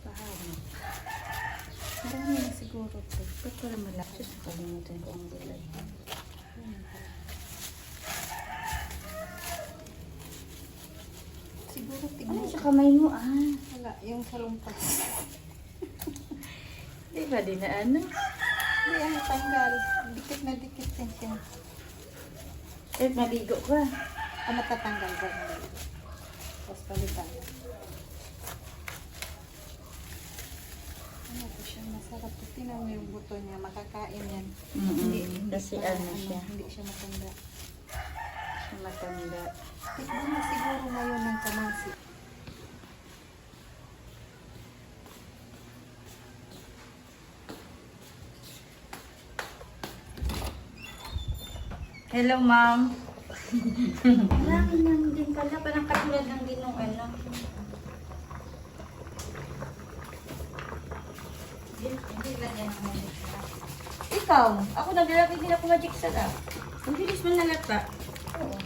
Pahama. Marami na siguro ito. Ba't wala malaki? Just nakalimutan ko ang gulay. Siguro Ano tignan. sa kamay mo? Wala, yung salumpas. Di ba di na ano? Hindi, ang tanggal. Dikit na dikit din siya. Eh, maligo ka. Matatanggal ba? Tapos palitan. Ano po siya? Masarap. Tingnan mo yung buto niya. Makakain yan. Kasi ano siya. Hindi siya matanda. Siya matanda. Tignan mo siguro ngayon ng kamasi. Hello, ma'am. Marami lang din pala. Parang katulad lang din nung ano. Hindi ba yan ang magic sarap? Ikaw, ako naglalagay din ako magic sarap. Ang bilis mo nalata. Oo.